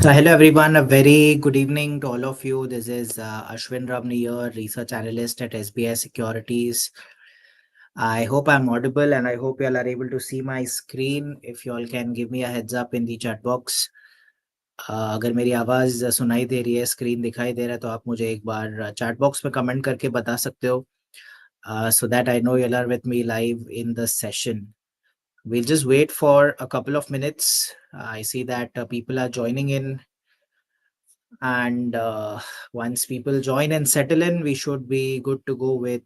Hello everyone, a very good evening to all of you. This is Ashwin Ramani here, research analyst at SBI Securities. I hope I'm audible and I hope you all are able to see my screen. If you all can give me a heads up in the chat box. अगर मेरी आवाज सुनाई दे रही है, screen दिखाई दे रहा है तो आप मुझे एक बार चैट बॉक्स में कमेंट करके बता सकते हो, so that I know you all are with me live in the session. We'll just wait for a couple of minutes. I see that people are joining in. And once people join and settle in, we should be good to go with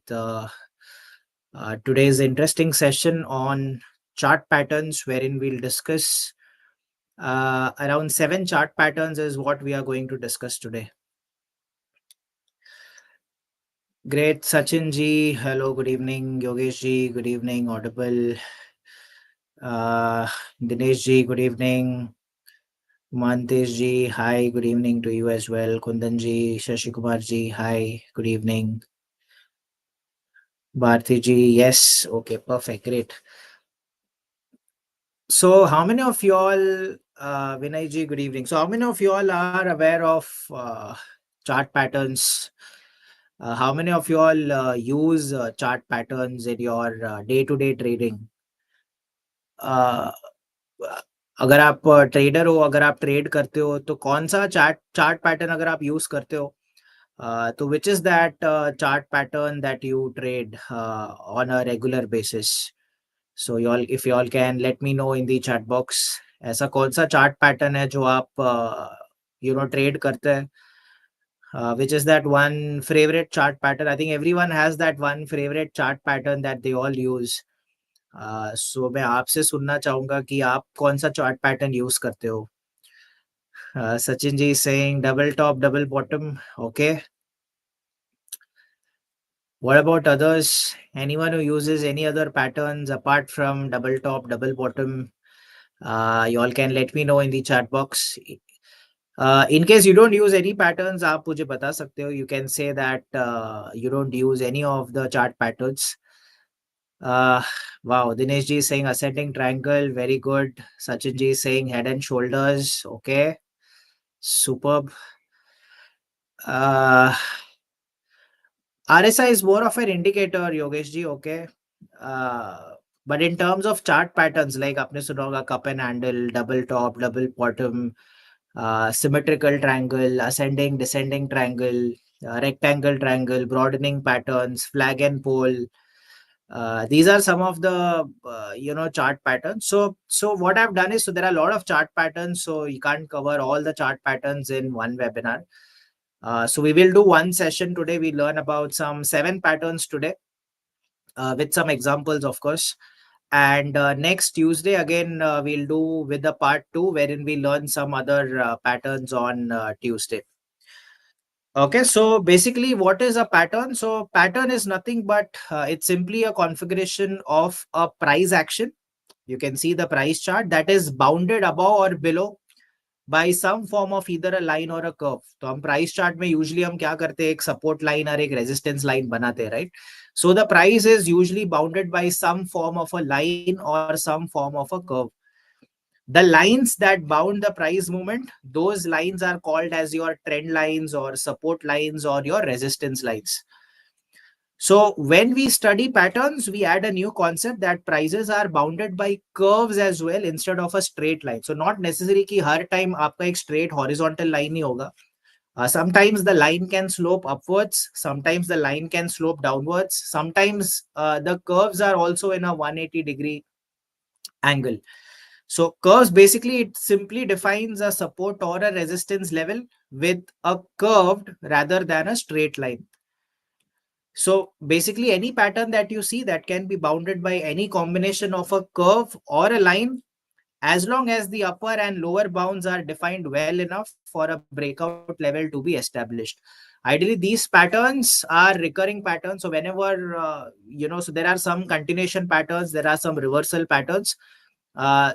today's interesting session on chart patterns, wherein we'll discuss around 7 chart patterns is what we are going to discuss today. Great. Sachin ji, hello, good evening. Yogesh ji, good evening. Audible. Dinesh ji, good evening. Mantesh ji, hi, good evening to you as well. Kundan ji, Shashi Kumar ji, hi, good evening. Bharti ji, yes, okay, perfect, great. So how many of you all, Vinay ji, good evening. So how many of you all are aware of chart patterns? How many of you all use chart patterns in your day-to-day trading? अगर आप trader हो, अगर आप trade करते हो तो कौन सा चार्ट पैटर्न अगर आप यूज करते हो, तो which is that chart pattern that you trade on a regular basis? So you all, if you all can let me know in the chat box, ऐसा कौन सा चार्ट पैटर्न है जो आप ट्रेड करते हैं? Which is that one favorite chart pattern? I think everyone has that one favorite chart pattern that they all use. So मैं आपसे सुनना चाहूंगा कि आप कौन सा चार्ट पैटर्न यूज करते हो? Sachin ji is saying double top, double bottom. Okay. What about others? Anyone who uses any other patterns apart from double top, double bottom? You all can let me know in the chat box. In case you don't use any patterns, आप मुझे बता सकते हो. You can say that you don't use any of the chart patterns. Wow, Dinesh ji is saying ascending triangle, very good. Sachin ji is saying head and shoulders. Okay, superb. RSI is more of an indicator, Yogesh ji. Okay. But in terms of chart patterns, like आपने सुना होगा cup and handle, double top, double bottom, symmetrical triangle, ascending, descending triangle, rectangle triangle, broadening patterns, flag and pole. These are some of the chart patterns. So what I've done is, so there are a lot of chart patterns, so you can't cover all the chart patterns in one webinar. So we will do one session today. We learn about some 7 patterns today, with some examples, of course. And next Tuesday again, we'll do with the part 2, wherein we learn some other patterns on Tuesday. Okay, so basically what is a pattern? So pattern is nothing but it's simply a configuration of a price action. You can see the price chart that is bounded above or below by some form of either a line or a curve. तो हम price chart में usually हम क्या करते हैं, एक support line और एक resistance line बनाते हैं, right? So the price is usually bounded by some form of a line or some form of a curve. The lines that bound the price movement, those lines are called as your trend lines or support lines or your resistance lines. So when we study patterns, we add a new concept that prices are bounded by curves as well instead of a straight line. So not necessary कि हर time आपका एक straight horizontal line ही होगा. Sometimes the line can slope upwards. Sometimes the line can slope downwards. Sometimes the curves are also in a 180-degree angle. So curves, basically it simply defines a support or a resistance level with a curved rather than a straight line. So basically any pattern that you see that can be bounded by any combination of a curve or a line, as long as the upper and lower bounds are defined well enough for a breakout level to be established. Ideally, these patterns are recurring patterns. So whenever, so there are some continuation patterns, there are some reversal patterns.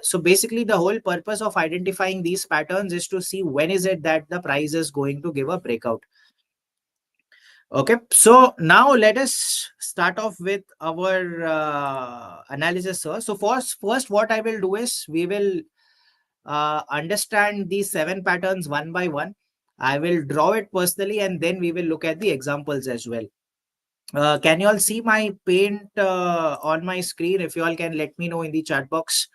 So basically the whole purpose of identifying these patterns is to see when is it that the price is going to give a breakout. Okay, so now let us start off with our analysis, sir. So first what I will do is we will understand these 7 patterns one by one. I will draw it personally and then we will look at the examples as well. Can you all see my paint on my screen? If you all can let me know in the chat box.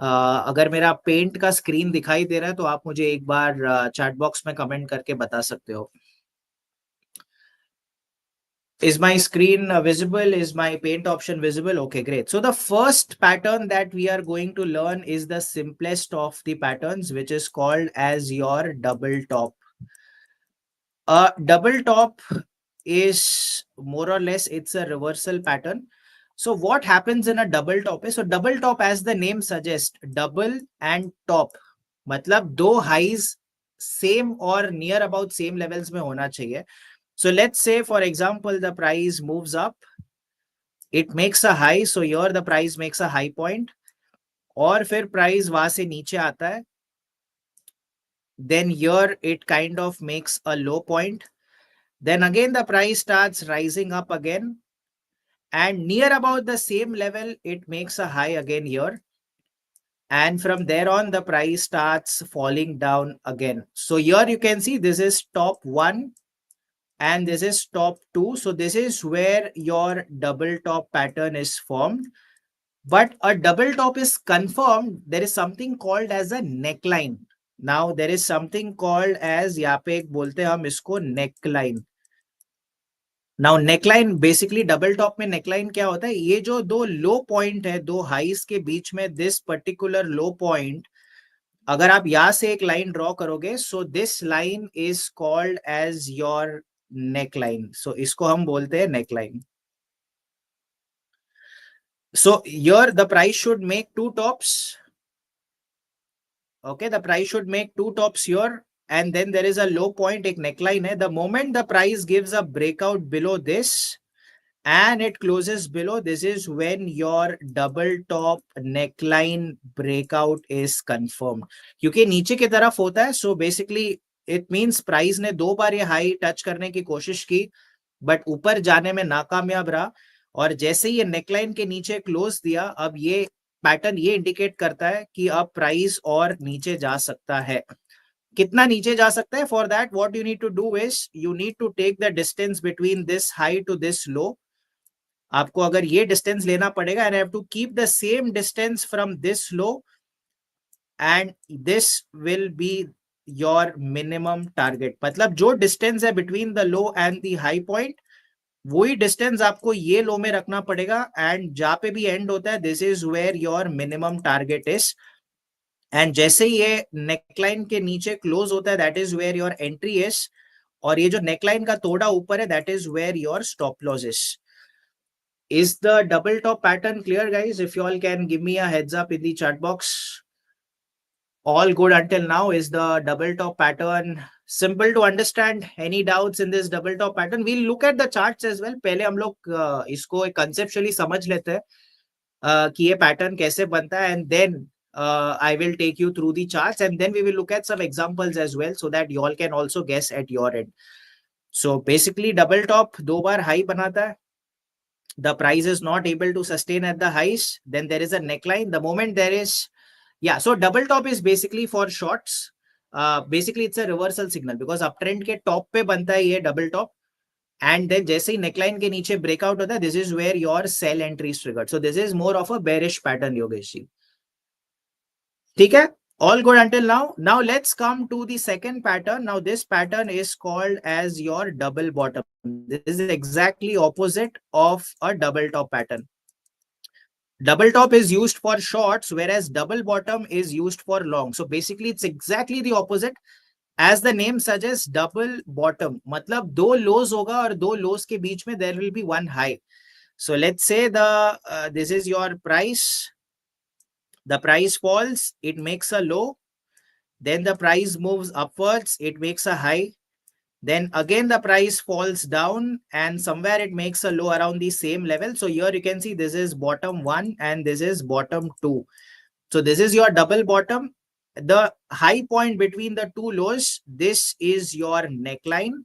अगर मेरा paint का screen दिखाई दे रहा है तो आप मुझे एक बार चैट बॉक्स में कमेंट करके बता सकते हो. Is my screen visible? Is my paint option visible? Okay, great. So the first pattern that we are going to learn is the simplest of the patterns, which is called as your double top. Double top is more or less, it's a reversal pattern. So what happens in a double top is, so double top, as the name suggests, double and top, मतलब दो highs same or near about same levels में होना चाहिए. So let's say, for example, the price moves up, it makes a high, so here the price makes a high point, और फिर price वहां से नीचे आता है, then here it kind of makes a low point, then again the price starts rising up again, and near about the same level it makes a high again here, and from there on the price starts falling down again. So here you can see this is top 1 and this is top 2. So this is where your double top pattern is formed. But a double top is confirmed, there is something called as a neckline. Now there is something called as, यहाँ पे एक बोलते हैं हम इसको neckline. Now neckline, basically double top में neckline क्या होता है, ये जो दो low point है दो highs के बीच में, this particular low point, अगर आप यहाँ से एक line draw करोगे, so this line is called as your neckline. So इसको हम बोलते हैं neckline. So here the price should make two tops. Okay, the price should make two tops here, and then there is a low point, एक neckline है. The moment the price gives a breakout below this and it closes below, this is when your double top neckline breakout is confirmed. क्योंकि नीचे की तरफ होता है, so basically it means price ने दो बार ये high touch करने की कोशिश की, but ऊपर जाने में नाकामयाब रहा, और जैसे ही ये नेकलाइन के नीचे क्लोज दिया, अब ये पैटर्न ये इंडिकेट करता है कि अब प्राइस और नीचे जा सकता है. कितना नीचे जा सकता है? For that what you need to do is you need to take the distance between this high to this low. आपको अगर ये डिस्टेंस लेना पड़ेगा, and I have to keep the same distance from this low, and this will be your minimum target. मतलब जो distance है between the low and the high point, वही distance आपको ये लो में रखना पड़ेगा, एंड जहां पे भी एंड होता है, this is where your minimum target is. And जैसे ही ये नेकलाइन के नीचे क्लोज होता है, that is where your entry is, और ये जो नेकलाइन का तोड़ा ऊपर है, that is where your stop loss is. Is the double top pattern clear, guys? If you all can give me a heads up in the chat box. All good until now? Is the double top pattern simple to understand? Any doubts in this double top pattern? We'll look at the charts as well. पहले हम लोग इसको conceptually समझ लेते हैं कि ये pattern कैसे बनता है, and then I will take you through the charts, and then we will look at some examples as well, so that you all can also guess at your end. So basically double top दो बार high बनाता है, the price is not able to sustain at the highs, then there is a neckline. The moment there is, yeah, so double top is basically for shorts. Basically it's a reversal signal, because uptrend के top पे बनता है ये double top, and then जैसे ही neckline के नीचे breakout होता है, this is where your sell entry is triggered. So this is more of a bearish pattern, Yogesh ji. ठीक है? All good until now. Now let's come to the second pattern. Now this pattern is called as your double bottom. This is exactly opposite of a double top pattern. Double top is used for shorts, whereas double bottom is used for long. So basically it's exactly the opposite. As the name suggests, double bottom, मतलब दो lows होगा और दो lows के बीच में there will be one high. So let's say this is your price. The price falls, it makes a low, then the price moves upwards, it makes a high, then again the price falls down, and somewhere it makes a low around the same level. So here you can see this is bottom 1 and this is bottom 2. So this is your double bottom. The high point between the two lows, this is your neckline.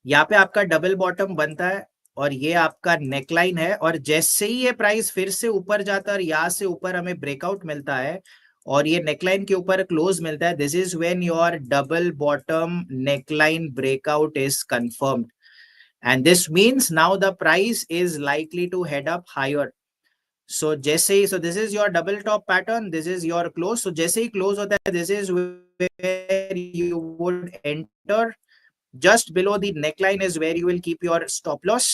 यहाँ पे आपका double bottom बनता है और ये आपका neckline है, और जैसे ही ये प्राइस फिर से ऊपर जाता है और यहाँ से ऊपर हमें ब्रेकआउट मिलता है, और ये नेकलाइन के ऊपर क्लोज मिलता है, this is when your double bottom neckline breakout is confirmed, and this means now the price is likely to head up higher. So जैसे ही, so this is your double top pattern, this is your close. So जैसे ही close होता है, this is where you would enter. Just below the neckline is where you will keep your stop loss,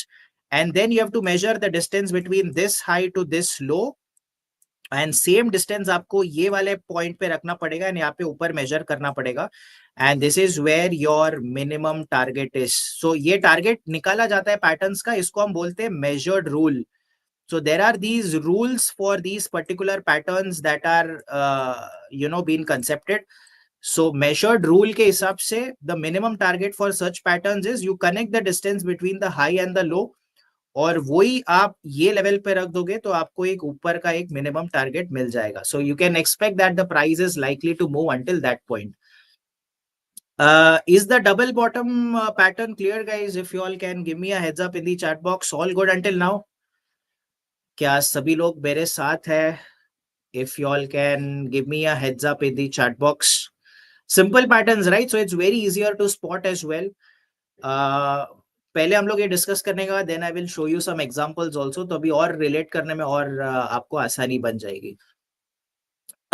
and then you have to measure the distance between this high to this low, and same distance आपको ये वाले point पे रखना पड़ेगा and यहाँ पे ऊपर measure करना पड़ेगा, and this is where your minimum target is. So ये target निकाला जाता है patterns का, इसको हम बोलते हैं measured rule. So there are these rules for these particular patterns that are being concepted. So measured rule के हिसाब से the minimum target for such patterns is you connect the distance between the high and the low, और वही आप ये level पे रख दोगे तो आपको एक ऊपर का एक मिनिमम टारगेट मिल जाएगा. So you can expect that the price is likely to move until that point. Is the double bottom pattern clear, guys? If you all can give me a heads up in the chat box. All good until now? क्या सभी लोग मेरे साथ है? If you all can give me a heads up in the chat box. Simple patterns, right? So it's very easier to spot as well. पहले हम लोग ये डिस्कस करने के बाद then I will show you some examples also, तो अभी और रिलेट करने में और आपको आसानी बन जाएगी.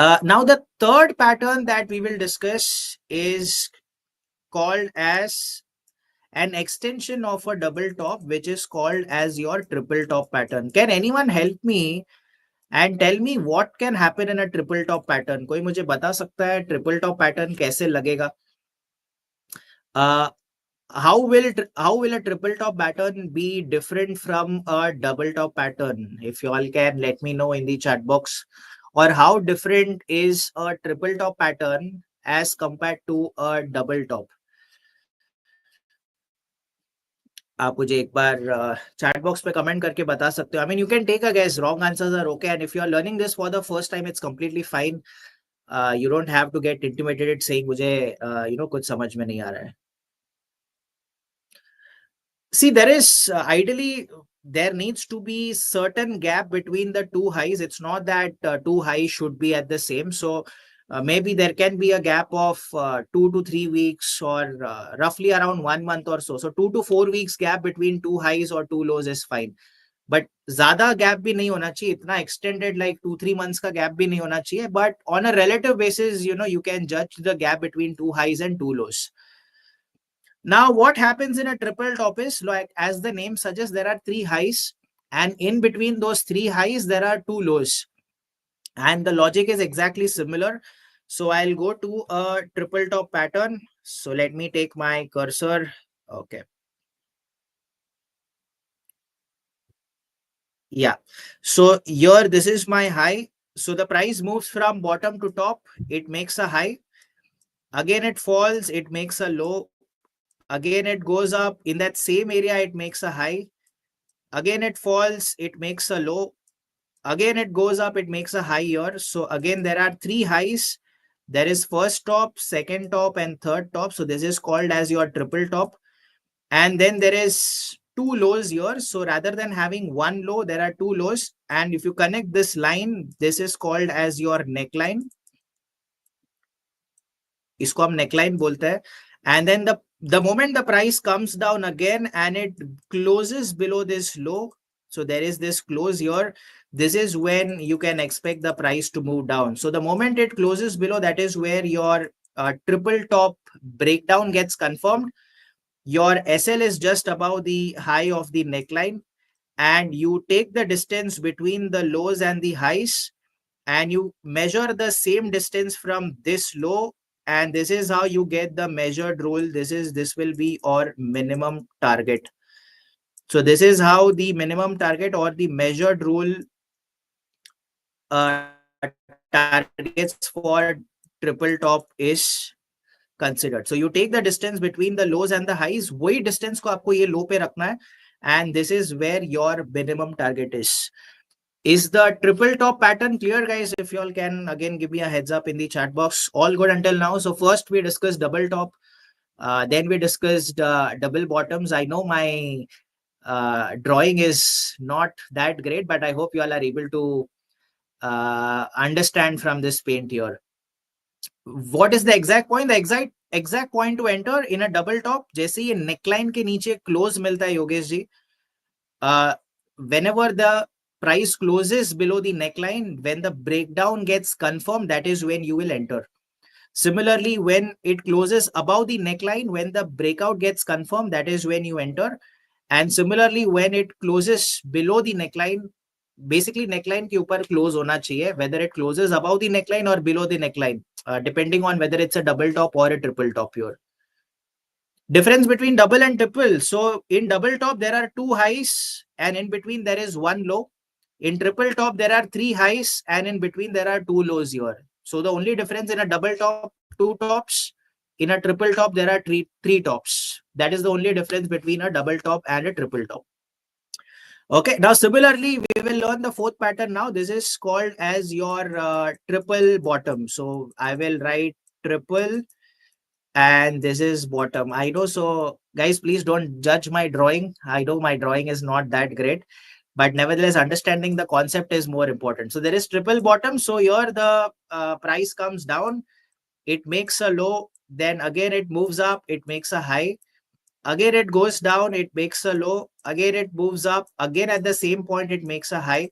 Now the third pattern that we will discuss is called as an extension of a double top, which is called as your triple top pattern. Can anyone help me and tell me what can happen in a triple top pattern? कोई मुझे बता सकता है triple top pattern कैसे लगेगा? How will a triple top pattern be different from a double top pattern? If you all can let me know in the chat box. Or how different is a triple top pattern as compared to a double top? आप मुझे एक बार chat box पे comment करके बता सकते हो. I mean, you can take a guess. Wrong answers are okay. And if you are learning this for the first time, it's completely fine. You don't have to get intimidated saying मुझे कुछ समझ में नहीं आ रहा है. See, there is ideally there needs to be certain gap between the two highs. It's not that two highs should be at the same. So maybe there can be a gap of 2 to 3 weeks, or roughly around 1 month or so. So 2 to 4 weeks gap between two highs or two lows is fine. But ज़्यादा gap भी नहीं होना चाहिए, इतना extended like 2-3 months का gap भी नहीं होना चाहिए. But on a relative basis, you can judge the gap between two highs and two lows. Now, what happens in a triple top is, like as the name suggests, there are three highs, and in between those three highs, there are two lows. And the logic is exactly similar. So I'll go to a triple top pattern. So let me take my cursor. Okay. Yeah. So here, this is my high. So the price moves from bottom to top. It makes a high. Again, it falls. It makes a low. Again, it goes up. In that same area, it makes a high. Again, it falls. It makes a low. Again, it goes up. It makes a high here. So again, there are three highs. There is first top, second top, and third top. So this is called as your triple top. And then there is two lows here. So rather than having one low, there are two lows. And if you connect this line, this is called as your neckline. इसको हम neckline बोलते हैं. And then the moment the price comes down again and it closes below this low, so there is this close here, this is when you can expect the price to move down. So the moment it closes below, that is where your triple top breakdown gets confirmed. Your SL is just above the high of the neckline, and you take the distance between the lows and the highs, and you measure the same distance from this low, and this is how you get the measured rule. This will be our minimum target. So this is how the minimum target or the measured rule targets for triple top is considered. So you take the distance between the lows and the highs. वही distance को आपको ये low पे रखना है, and this is where your minimum target is. Is the triple top pattern clear, guys? If you all can again give me a heads up in the chat box. All good until now. So first we discussed double top, then we discussed double bottoms. I know my drawing is not that great, but I hope you all are able to understand from this paint here. What is the exact point? The exact point to enter in a double top, जैसे ये neckline के नीचे close मिलता है Yogesh ji, whenever the price closes below the neckline, when the breakdown gets confirmed, that is when you will enter. Similarly, when it closes above the neckline, when the breakout gets confirmed, that is when you enter. And similarly, when it closes below the neckline, basically neckline के ऊपर close होना चाहिए, whether it closes above the neckline or below the neckline, depending on whether it's a double top or a triple top here. Difference between double and triple. So in double top, there are two highs and in between there is one low. In triple top, there are three highs and in between there are two lows here. So the only difference in a double top, two tops. In a triple top, there are three tops. That is the only difference between a double top and a triple top. Okay, now similarly, we will learn the fourth pattern now. This is called as your triple bottom. So I will write triple and this is bottom. I know, so guys, please don't judge my drawing. I know my drawing is not that great, but nevertheless, understanding the concept is more important. So there is triple bottom. So here the price comes down, it makes a low, then again it moves up, it makes a high. Again, it goes down, it makes a low. Again, it moves up. Again, at the same point, it makes a high.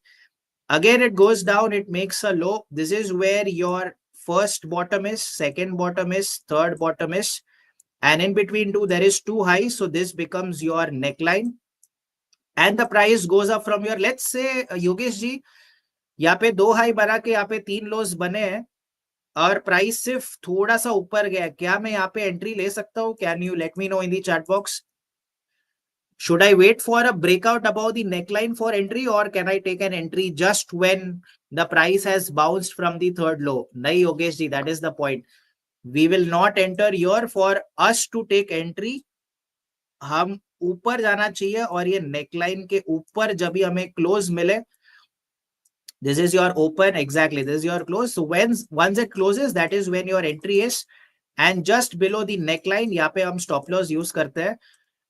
Again, it goes down, it makes a low. This is where your first bottom is, second bottom is, third bottom is. And in between two, there is two highs. So this becomes your neckline. And the price goes up from your, let's say, Yogesh ji, यहाँ पे दो high बना के यहाँ पे तीन loss बने हैं और प्राइस सिर्फ थोड़ा सा ऊपर गया, क्या मैं यहाँ पे एंट्री ले सकता हूँ? Can you let me know in the chat box? Should I wait for a breakout above the neckline for entry or can I take an entry just when the price has bounced from the third low? Nahi Yogesh ji, that is the point. We will not enter here. For us to take entry, हम ऊपर जाना चाहिए और ये neckline के ऊपर जब भी हमें close मिले, this is your open, exactly, this is your close. So once it closes, that is when your entry is. And just below the neckline, यहाँ पे हम stop loss use करते हैं.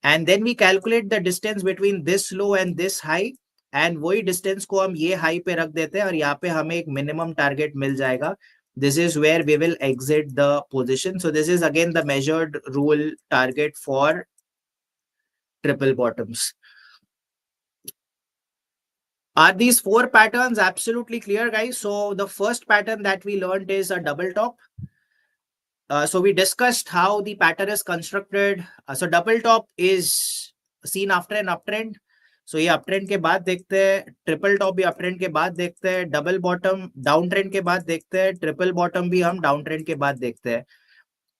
And then we calculate the distance between this low and this high. And वही distance को हम ये high पे रख देते हैं और यहाँ पे हमें एक minimum target मिल जाएगा. This is where we will exit the position. So this is again the measured rule target for triple bottoms. Are these four patterns absolutely clear, guys? So the first pattern that we learned is a double top. So we discussed how the pattern is constructed. So double top is seen after an uptrend. So ये uptrend के बाद देखते हैं, triple top भी uptrend के बाद देखते हैं, double bottom downtrend के बाद देखते हैं, triple bottom भी हम downtrend के बाद देखते हैं.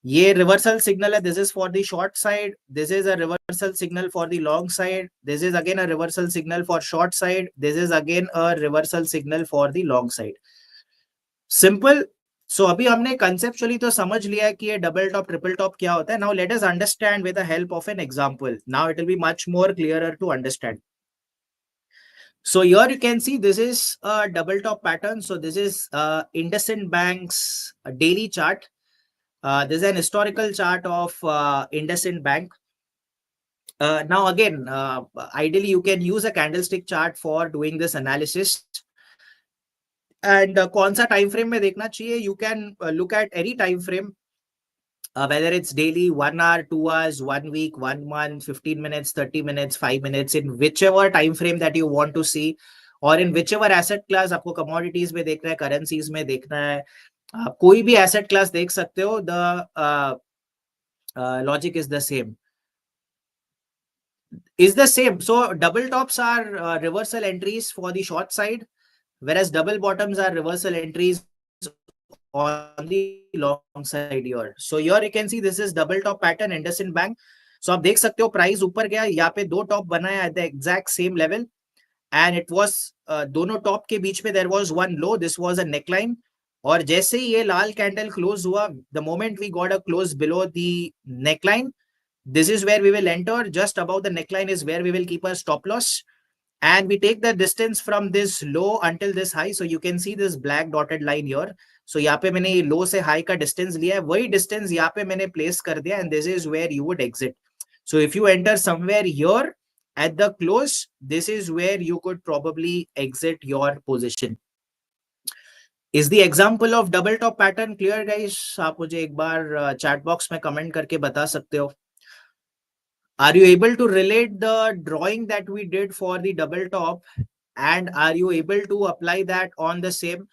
ये reversal signal है. This is for the short side. This is a reversal signal for the long side. This is again a reversal signal for short side. This is again a reversal signal for the long side. Simple. So अभी हमने conceptually तो समझ लिया है कि ये double top, triple top क्या होता है. Now let us understand with the help of an example. Now it will be much more clearer to understand. So here you can see this is a double top pattern. So this is IndusInd Bank's daily chart. This is an historical chart of IndusInd Bank. Now again, ideally you can use a candlestick chart for doing this analysis. And कौन सा time frame में देखना चाहिए? You can look at any time frame, whether it's daily, 1 hour, 2 hours, 1 week, 1 month, 15 minutes, 30 minutes, 5 minutes, in whichever time frame that you want to see, or in whichever asset class आपको commodities में देखना है, currencies में देखना है, आप कोई भी asset class देख सकते हो. The logic is the same. So double tops are reversal entries for the short side, whereas double bottoms are reversal entries on the long side here. So here you can see this is double top pattern IndusInd Bank. So आप देख सकते हो price ऊपर गया, यहाँ पे दो top बनाया at the exact same level, and it was दोनों टॉप के बीच में there was one low. This was a neckline. और जैसे ही ये लाल कैंडल क्लोज हुआ, the moment we got a close below the neckline, this is where we will enter. Just above the neckline is where we will keep a stop loss. And we take the distance from this low until this high. So you can see this black dotted line here. So यहाँ पे मैंने low से high का distance लिया है, वही distance यहाँ पे मैंने place कर दिया, and this is where you would exit. So if you enter somewhere here at the close, this is where you could probably exit your position. Is the example of double top pattern clear guys? आप मुझे एक बार chat box में comment करके बता सकते हो. Are you able to relate the drawing that we did for the double top, and are you able to apply that on the same?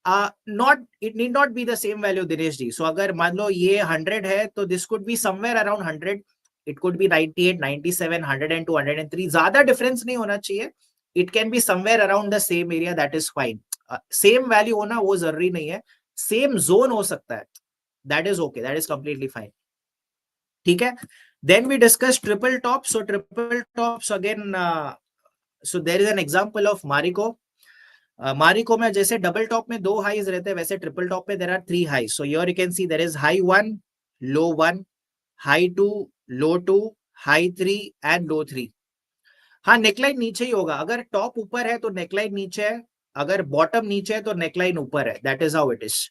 Not, it need not be the same value, Dinesh ji. So अगर मान लो ये 100 है, तो this could be somewhere around 100. It could be 98, 97, 102, 103. ज्यादा difference नहीं होना चाहिए. It can be somewhere around the same area. That is fine. Same value होना वो जरूरी नहीं है. Same zone हो सकता है. That is okay. That is completely fine. ठीक है. Then we discussed triple tops. So triple tops again. So there is an example of Marico. Marico में जैसे double top में 2 highs रहते हैं, वैसे triple top में there are 3 highs. So here you can see there is high 1, low 1, high 2, low 2, high 3 and low 3. हाँ, neckline नीचे ही होगा. अगर top ऊपर है तो neckline नीचे है, अगर bottom नीचे है तो neckline ऊपर है. That is how it is.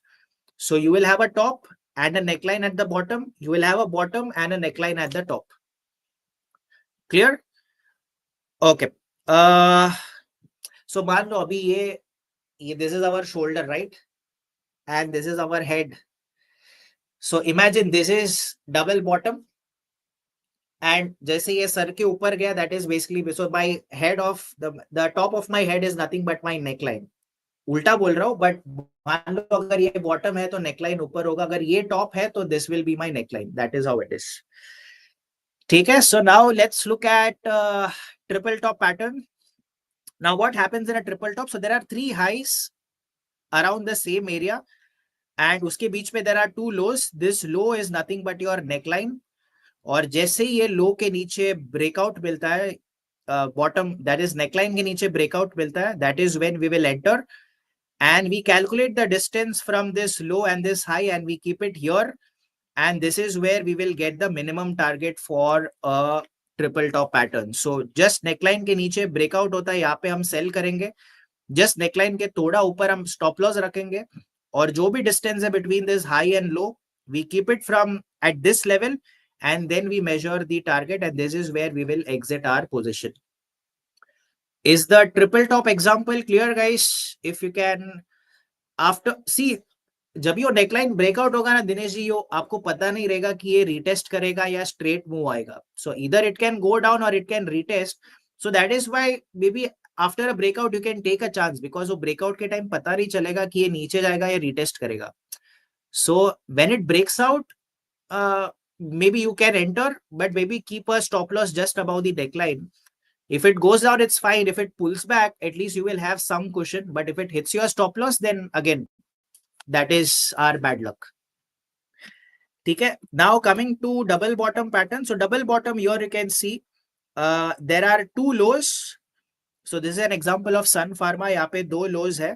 So you will have a top and a neckline at the bottom. You will have a bottom and a neckline at the top. Clear? Okay. So मान लो अभी ये this is our shoulder, right? And this is our head. So imagine this is double bottom. And जैसे ये sir के ऊपर गया, that is basically, so my head of the top of my head is nothing but my neckline. उल्टा बोल रहा हूँ, but मान लो अगर ये bottom है तो neckline ऊपर होगा, अगर ये top है तो this will be my neckline. That is how it is. ठीक है. So now let's look at triple top pattern. Now what happens in a triple top? So there are 3 highs around the same area, and उसके बीच में there are 2 lows. This low is nothing but your neckline. और जैसे ही ये लो के नीचे breakout मिलता है, बॉटम दैट इज नेकलाइन के नीचे ब्रेकआउट मिलता है, that is when we will enter and we calculate the distance from this low and this high and we keep it here, and this is where we will get the minimum target for a triple top pattern. So just neckline के नीचे breakout होता है, यहाँ पे हम sell करेंगे, just neckline के थोड़ा ऊपर हम stop loss रखेंगे, और जो भी distance है between this high and low we keep it from at this level, and then we measure the target, and this is where we will exit our position. Is the triple top example clear guys? If you can after see, जब ये neckline breakout होगा ना दिनेश जी, आपको पता नहीं रहेगा कि ये रीटेस्ट करेगा या स्ट्रेट मूव आएगा. सो इधर इट कैन गो डाउन और it can retest. So that is why maybe after a breakout you can take a chance, because वो ब्रेकआउट के टाइम पता नहीं चलेगा कि ये नीचे जाएगा या रीटेस्ट करेगा. So when it breaks out, maybe you can enter, but maybe keep a stop loss just above the neckline. If it goes down, it's fine. If it pulls back, at least you will have some cushion. But if it hits your stop loss, then again, that is our bad luck. Okay. Now coming to double bottom pattern. So double bottom here you can see there are 2 lows. So this is an example of Sun Pharma. यहाँ पे 2 lows है.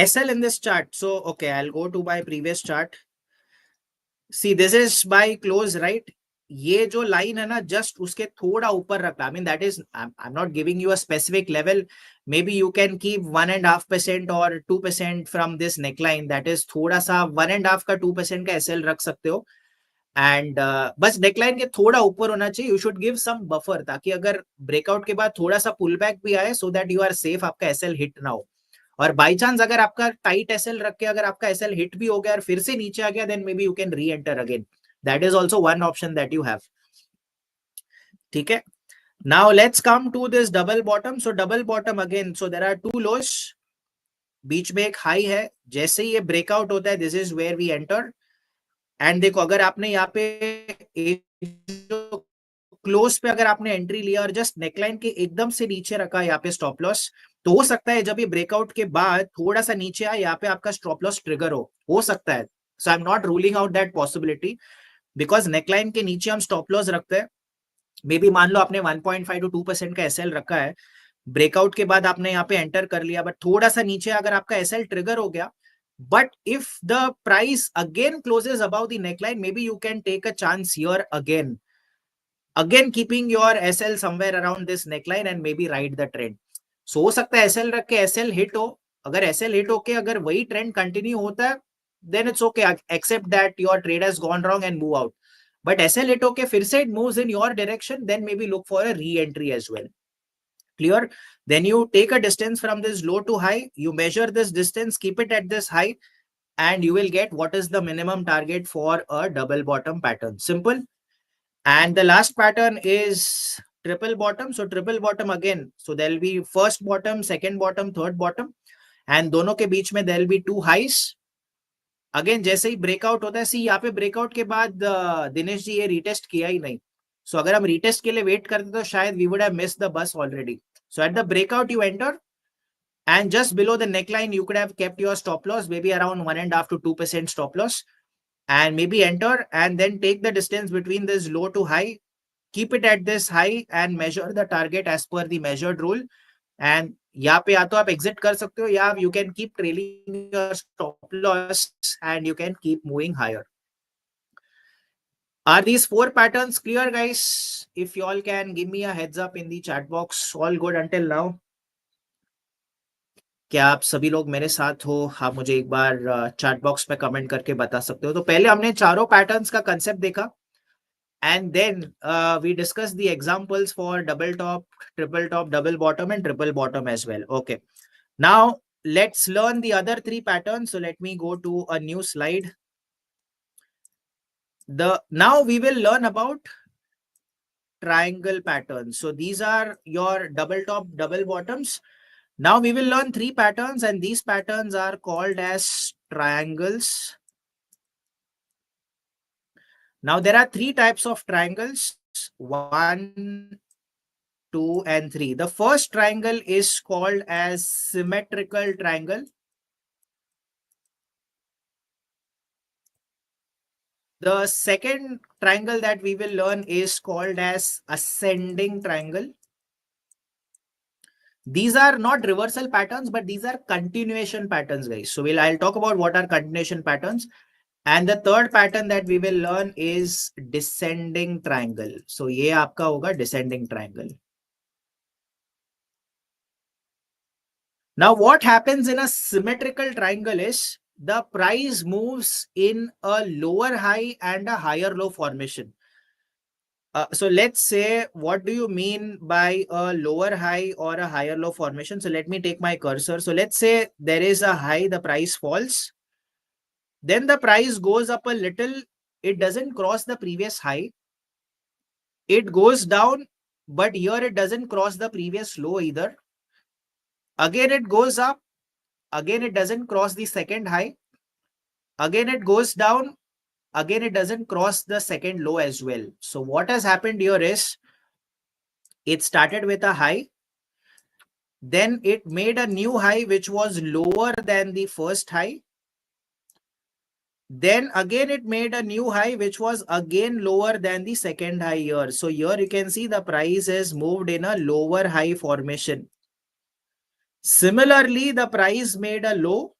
SL in this chart. So okay, I'll go to my previous chart. See, this is by close, right? ये जो line है ना, just उसके थोड़ा ऊपर रखा. I mean, that is, I'm not giving you a specific level. Maybe you can keep 1.5% or 2% from this neckline. That is थोड़ा सा 1.5 का 2% का SL रख सकते हो. And बस neckline के थोड़ा ऊपर होना चाहिए. You should give some buffer, ताकि अगर breakout के बाद थोड़ा सा pullback भी आए, so that you are safe, आपका SL hit ना हो. और बाई चांस अगर आपका टाइट एसएल रख के अगर आपका एसएल हिट भी हो गया और फिर से नीचे आ गया, then maybe you can reenter again. That is also one option that you have. ठीक है. Now let's come to this double bottom. So double bottom again, so there are 2 lows, बीच में एक high है. जैसे ही ये breakout होता है, this is where we enter. And देखो, अगर आपने यहाँ पे क्लोज पे अगर आपने एंट्री लिया और जस्ट नेकलाइन के एकदम से नीचे रखा यहाँ पे स्टॉप लॉस, तो हो सकता है जब ये ब्रेकआउट के बाद थोड़ा सा नीचे आए, यहाँ पे आपका स्टॉप लॉस ट्रिगर हो सकता है. So I am not ruling out that possibility, because neckline के नीचे हम स्टॉप लॉस रखते हैं. मे बी मान लो आपने 1.5 to 2% का एसएल रखा है, ब्रेकआउट के बाद आपने यहाँ पे एंटर कर लिया, बट थोड़ा सा नीचे अगर आपका एसएल ट्रिगर हो गया, but if the price again closes above the neckline, maybe you can take a chance here again keeping your SL somewhere around this neckline and maybe ride the trend. So हो सकता है SL रख के SL hit हो. अगर SL hit होके अगर वही trend continue होता है, then it's okay, accept that your trade has gone wrong and move out. But SL hit होके फिर से it moves in your direction, then maybe look for a re-entry as well. Clear? Then you take a distance from this low to high, you measure this distance, keep it at this high, and you will get what is the minimum target for a double bottom pattern. Simple. And the last pattern is triple bottom. So triple bottom again, so there will be first bottom, second bottom, third bottom, and दोनों के बीच में there will be two highs. Again जैसे ही breakout होता है, सी यहाँ पे breakout के बाद दिनेश जी ये रीटेस्ट किया ही नहीं. सो अगर हम रीटेस्ट के लिए वेट करते तो शायद we would have missed the bus already. So at the breakout you enter, and just below the neckline you could have kept your stop loss, maybe around 1.5 to 2% stop loss, and maybe enter and then take the distance between this low to high, keep it at this high and measure the target as per the measured rule. And यहाँ पे या तो आप exit कर सकते हो, या you can keep trailing your stop loss and you can keep moving higher. Are these four patterns clear, guys? If you all can give me a heads up in the chat box. All good until now? क्या आप सभी लोग मेरे साथ हो? आप मुझे एक बार चैट बॉक्स में कमेंट करके बता सकते हो. तो पहले हमने चारों पैटर्न्स का कंसेप्ट देखा, and then we discuss the examples for double top, triple top, double bottom and triple bottom as well. Okay, now let's learn the other three patterns. So let me go to a new slide. Now we will learn about triangle patterns. So these are your double top, double bottoms. Now we will learn three patterns, and these patterns are called as triangles. Now there are three types of triangles, 1, 2, and 3. The first triangle is called as symmetrical triangle. The second triangle that we will learn is called as ascending triangle. These are not reversal patterns, but these are continuation patterns, guys. So I'll talk about what are continuation patterns. And the third pattern that we will learn is descending triangle. So ये आपका होगा descending triangle. Now what happens in a symmetrical triangle is the price moves in a lower high and a higher low formation. So let's say, what do you mean by a lower high or a higher low formation? So let me take my cursor. So let's say there is a high, the price falls. Then the price goes up a little. It doesn't cross the previous high. It goes down, but here it doesn't cross the previous low either. Again, it goes up. Again, it doesn't cross the second high. Again, it goes down. Again, it doesn't cross the second low as well. So what has happened here is it started with a high. Then it made a new high which was lower than the first high. Then again it made a new high which was again lower than the second high here. So here you can see the price has moved in a lower high formation. Similarly, the price made a low.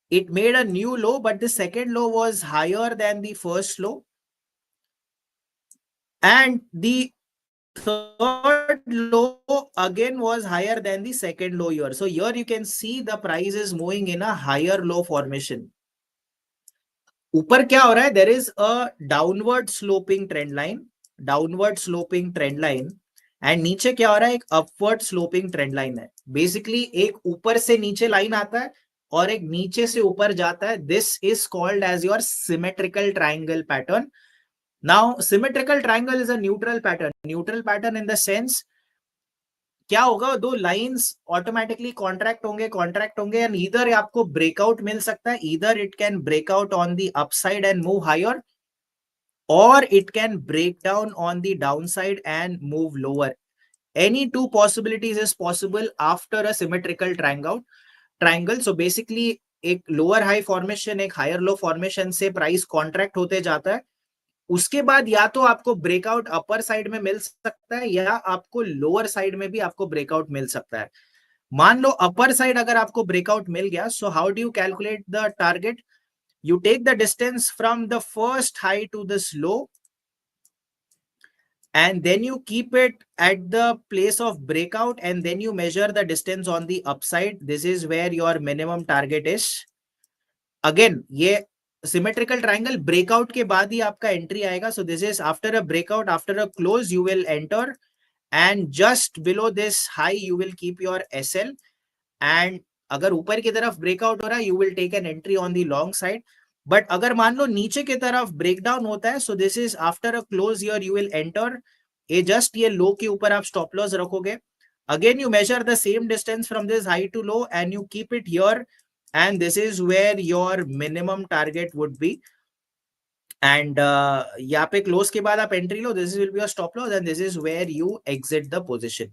It made a new low, but the second low was higher than the first low. And the third low again was higher than the second low here. So here you can see the price is moving in a higher low formation. ऊपर क्या हो रहा है? There is a downward sloping trend line, and नीचे क्या हो रहा है? एक upward sloping trend line है. Basically एक ऊपर से नीचे लाइन आता है और एक नीचे से ऊपर जाता है. This is called as your symmetrical triangle pattern. Now symmetrical triangle is a neutral pattern. Neutral pattern in the sense, क्या होगा? दो लाइंस ऑटोमेटिकली कॉन्ट्रैक्ट होंगे एंड ईदर आपको ब्रेकआउट मिल सकता है, either it can breakout on the upside and move higher, और it can break down on the downside and move lower. Any two possibilities is possible after a symmetrical triangle. So basically एक lower high formation, एक higher low formation से price contract होते जाता है. उसके बाद या तो आपको ब्रेकआउट अपर साइड में मिल सकता है या आपको लोअर साइड में भी आपको ब्रेकआउट मिल सकता है. मान लो अपर साइड अगर आपको ब्रेकआउट मिल गया, so how do you calculate the target? You take the distance from the first high to this low and then you keep it at the place of breakout and then you measure the distance on the upside. This is where your minimum target is. Again, ये symmetrical triangle breakout के बाद ही आपका entry आएगा. So this is after a breakout, after a close, you will enter and just below this high you will keep your SL, and अगर ऊपर की तरफ breakout हो रहा है you will take an entry on the long side. But अगर मान लो नीचे की तरफ ब्रेकडाउन होता है, so this is after a close here you will enter ये just ये लो के ऊपर आप स्टॉप लॉस रखोगे. Again you measure the same distance from this high to low and you keep it here, and this is where your minimum target would be. And यहाँ पे close के बाद आप entry low, this will be your stop loss and this is where you exit the position.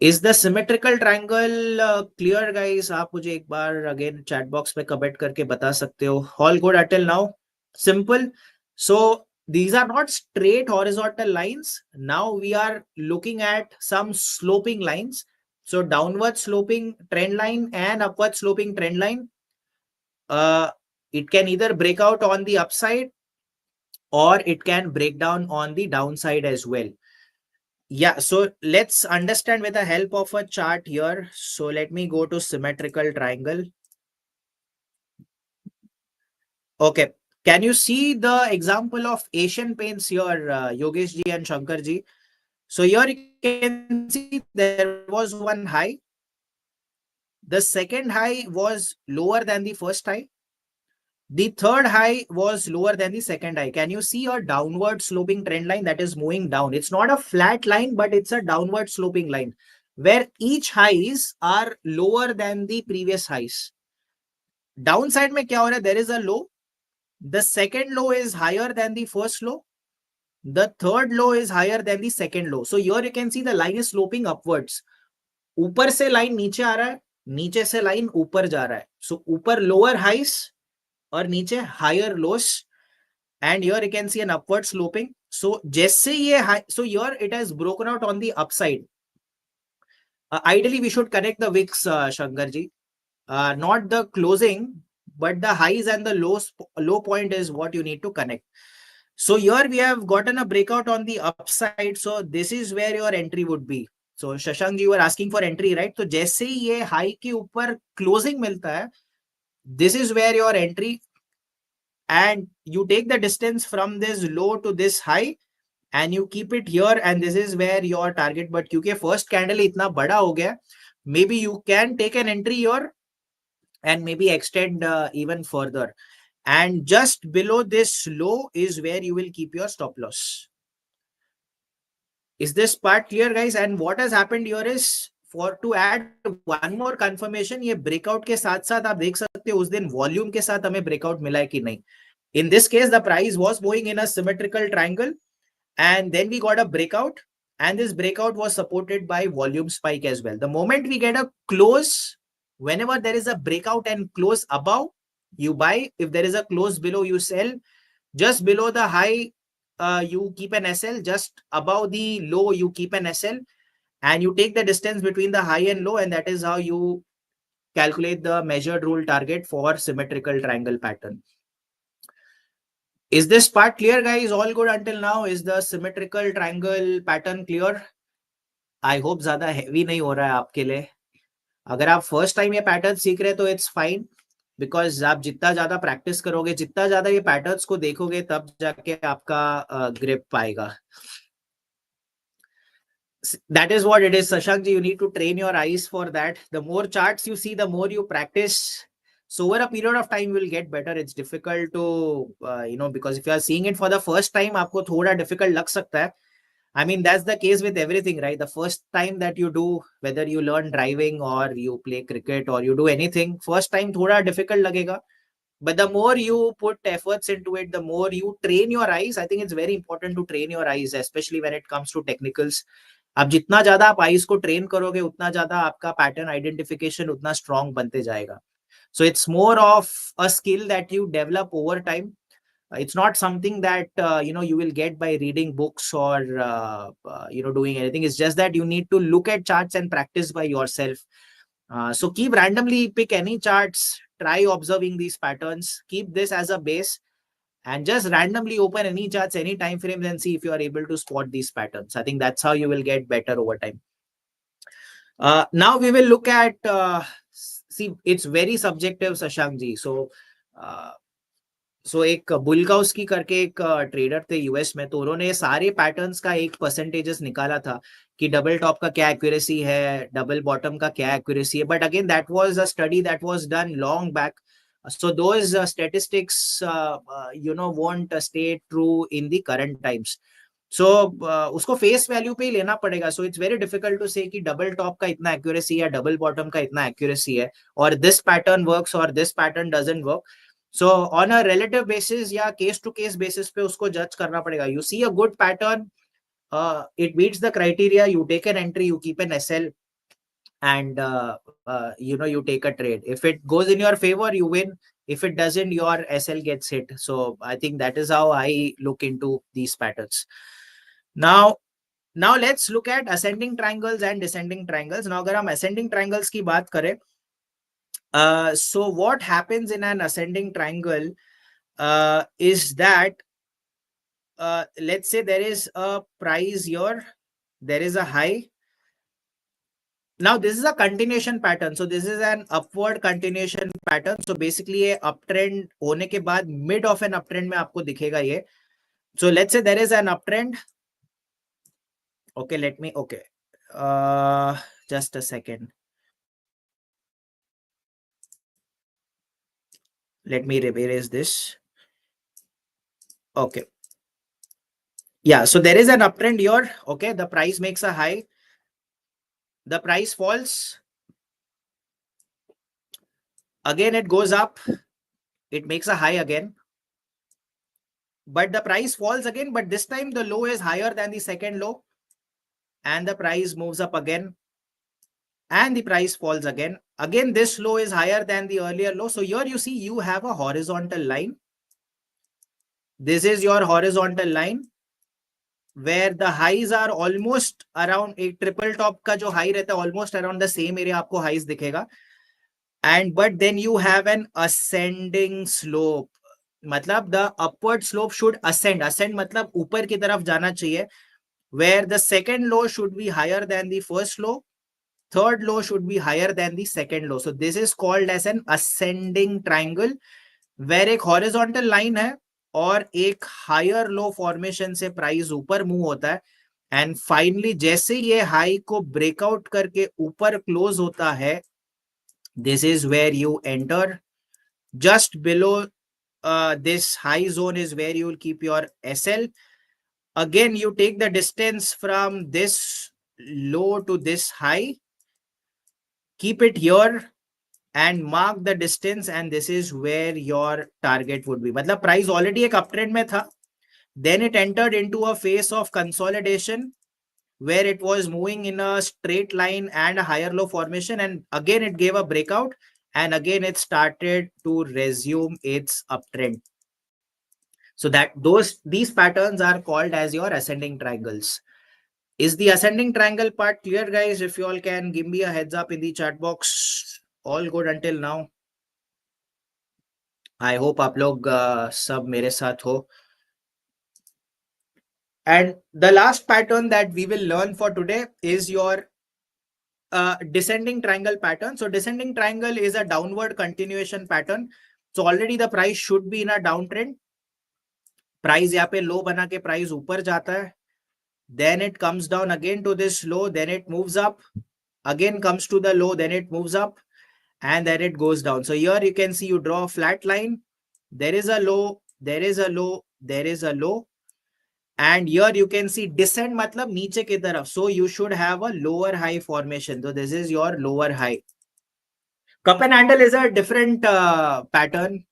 Is the symmetrical triangle clear guys? आप मुझे एक बार again chat box में comment करके बता सकते हो. All good until now? Simple. So these are not straight horizontal lines. Now we are looking at some sloping lines. So downward sloping trend line and upward sloping trend line. It can either break out on the upside or it can break down on the downside as well. Yeah, so let's understand with the help of a chart here. So let me go to symmetrical triangle. Okay, can you see the example of Asian Paints here, Yogesh ji and Shankar ji? So here you can see there was one high. The second high was lower than the first high. The third high was lower than the second high. Can you see a downward sloping trend line that is moving down? It's not a flat line, but it's a downward sloping line where each highs are lower than the previous highs. Downside में क्या हो रहा है? There is a low. The second low is higher than the first low. The third low is higher than the second low. So here you can see the line is sloping upwards. ऊपर से line नीचे आ रहा है, नीचे से line ऊपर जा रहा है. So ऊपर lower highs और नीचे higher lows, and here you can see an upward sloping. So जैसे ये high, so here it has broken out on the upside. Ideally we should connect the wicks, Shankar ji, not the closing, but the highs and the low point is what you need to connect. So here we have gotten a breakout on the upside, so this is where your entry would be. So Shashank ji, you were asking for entry, right? So जैसे ही ये high के ऊपर closing मिलता है, this is where your entry, and you take the distance from this low to this high and you keep it here, and this is where your target. But क्योंकि first candle इतना बड़ा हो गया, maybe you can take an entry here and maybe extend even further. And just below this low is where you will keep your stop loss. Is this part clear guys? And what has happened here is, for to add one more confirmation, ये breakout के साथ साथ आप देख सकते हो उस दिन volume के साथ हमें breakout मिला है कि नहीं. In this case, the price was moving in a symmetrical triangle, and then we got a breakout, and this breakout was supported by volume spike as well. The moment we get a close, whenever there is a breakout and close above, you buy. If there is a close below, you sell. Just below the high, you keep an SL. Just above the low, you keep an SL, and you take the distance between the high and low, and that is how you calculate the measured rule target for symmetrical triangle pattern. Is this part clear guys? All good until now? Is the symmetrical triangle pattern clear? I hope ज़्यादा heavy नहीं हो रहा है आपके लिए. अगर आप first time ये पैटर्न सीख रहे हैं तो इट्स फाइन, बिकॉज आप जितना ज्यादा प्रैक्टिस करोगे, जितना ज्यादा ये पैटर्न्स को देखोगे, तब जाके आपका ग्रिप आएगा. That is what it is, Shashank ji. You need to train your eyes for that. The more charts you see, the more you practice. So over a period of time, you will get better. It's difficult to, because if you are seeing it for the first time, आपको थोड़ा difficult लग सकता है. I mean, that's the case with everything, right? The first time that you do, whether you learn driving or you play cricket or you do anything, first time थोड़ा difficult लगेगा. But the more you put efforts into it, the more you train your eyes. I think it's very important to train your eyes, especially when it comes to technicals. आप जितना ज्यादा आप eyes को train करोगे, उतना ज्यादा आपका pattern identification उतना स्ट्रॉन्ग बनते जाएगा. So it's more of a skill that you develop over time. It's not something that you will get by reading books or doing anything. It's just that you need to look at charts and practice by yourself. So keep randomly pick any charts, try observing these patterns, keep this as a base, and just randomly open any charts, any time frames, and see if you are able to spot these patterns. I think that's how you will get better over time. Now we will look at see, it's very subjective, Shashank ji. So सो एक बुलकाउस्की करके एक trader थे US में, तो उन्होंने सारे patterns का एक परसेंटेजेस निकाला था कि डबल टॉप का क्या एक्यूरेसी है, डबल बॉटम का क्या एक्यूरेसी है. But again that was a study that was done long back, so those statistics won't stay true in the current times. So उसको फेस वैल्यू पे ही लेना पड़ेगा. So it's very difficult to say कि double top का इतना accuracy है, double bottom का इतना एक्यूरेसी है, और दिस पैटर्न वर्क्स और this pattern doesn't work. So on a relative basis या केस टू केस बेसिस पे उसको जज करना पड़ेगा. You see a good pattern, it meets the criteria, you take an entry, you keep an SL, and you take a trade. If it goes in your favor, you win. If it doesn't, your SL gets hit. So I think that is how I look into these patterns. Now let's look at ascending triangles and descending triangles. Now अगर हम ascending triangles की बात करें, so what happens in an ascending triangle is that let's say there is a price here, there is a high. Now this is a continuation pattern, so this is an upward continuation pattern. So basically ये uptrend होने के बाद mid of an uptrend में आपको दिखेगा ये. So let's say there is an uptrend. Okay, just a second. Let me erase this. Okay. Yeah, so there is an uptrend here. Okay, the price makes a high. The price falls. Again, it goes up. It makes a high again. But the price falls again, but this time the low is higher than the second low. And the price moves up again. And the price falls again. Again, this low is higher than the earlier low. So here you see you have a horizontal line. This is your horizontal line, where the highs are almost around एक triple top का जो high रहता है almost around the same area आपको highs दिखेगा. And but then you have an ascending slope. मतलब the upward slope should ascend. Ascend मतलब ऊपर की तरफ जाना चाहिए, where the second low should be higher than the first low. Third low should be higher than the second low. So this is called as an ascending triangle, where एक horizontal line है और एक higher low formation से price ऊपर move होता है. And finally जैसे ये हाई को ब्रेकआउट करके ऊपर क्लोज होता है, this is where you enter. Just below this high zone is where you will keep your SL. Again you take the distance from this low to this high, keep it here and mark the distance, and this is where your target would be. मतलब price already एक uptrend में था, then it entered into a phase of consolidation where it was moving in a straight line and a higher low formation, and again it gave a breakout, and again it started to resume its uptrend. So that these patterns are called as your ascending triangles. Is the ascending triangle part clear, guys? If you all can give me a heads up in the chat box. All good until now? I hope आप लोग सब मेरे साथ हो. And the last pattern that we will learn for today is your descending triangle pattern. So descending triangle is a downward continuation pattern. So already the price should be in a downtrend. Price यहाँ पे low बना के price ऊपर जाता है. Then it comes down again to this low. Then it moves up. Again comes to the low. Then it moves up. And then it goes down. So here you can see you draw a flat line. There is a low. There is a low. There is a low. And here you can see descent मतलब नीचे की तरफ. So you should have a lower high formation. So this is your lower high. Cup and handle is a different pattern.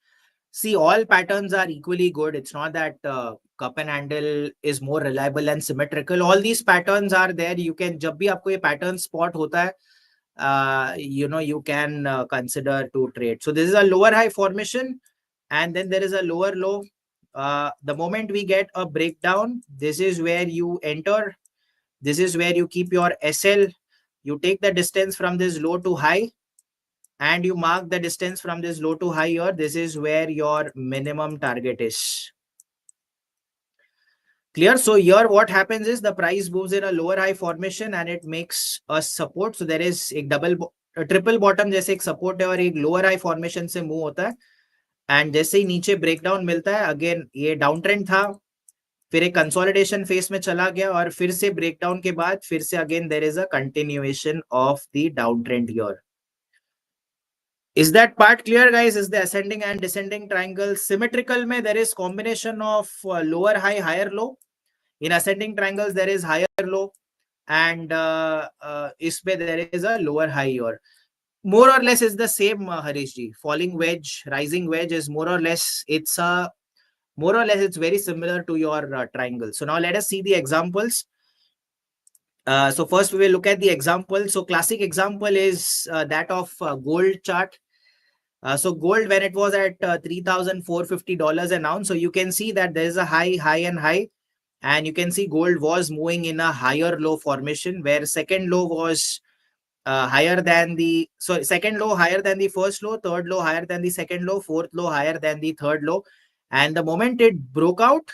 See, all patterns are equally good. It's not that cup and handle is more reliable and symmetrical. All these patterns are there. You can, जब भी आपको ये pattern spot होता है, you can consider to trade. So this is a lower high formation, and then there is a lower low. The moment we get a breakdown, this is where you enter. This is where you keep your SL. You take the distance from this low to high, and you mark the distance from this low to high here. This is where your minimum target is. Clear? So here what happens is the price moves in a lower high formation and it makes a support. So there is a triple bottom जैसे एक support है और एक lower high formation से move होता है. And जैसे ही नीचे ब्रेकडाउन मिलता है, अगेन ये डाउन ट्रेंड था, फिर एक कंसोलिडेशन फेस में चला गया, और फिर से ब्रेकडाउन के बाद फिर से again there is a continuation of the down trend here. Is that part clear, guys? Is the ascending and descending triangle symmetrical? Mein there is combination of lower high, higher low. In ascending triangles there is higher low, and isme there is a lower high here. More or less is the same, Harish ji. Falling wedge, rising wedge is more or less, it's very similar to your triangle. So now let us see the examples. So first we will look at the example. So classic example is that of gold chart. So gold, when it was at $3,450 an ounce, so you can see that there is a high, high and high, and you can see gold was moving in a higher low formation, where second low was higher than the, so second low higher than the first low, third low higher than the second low, fourth low higher than the third low. And the moment it broke out,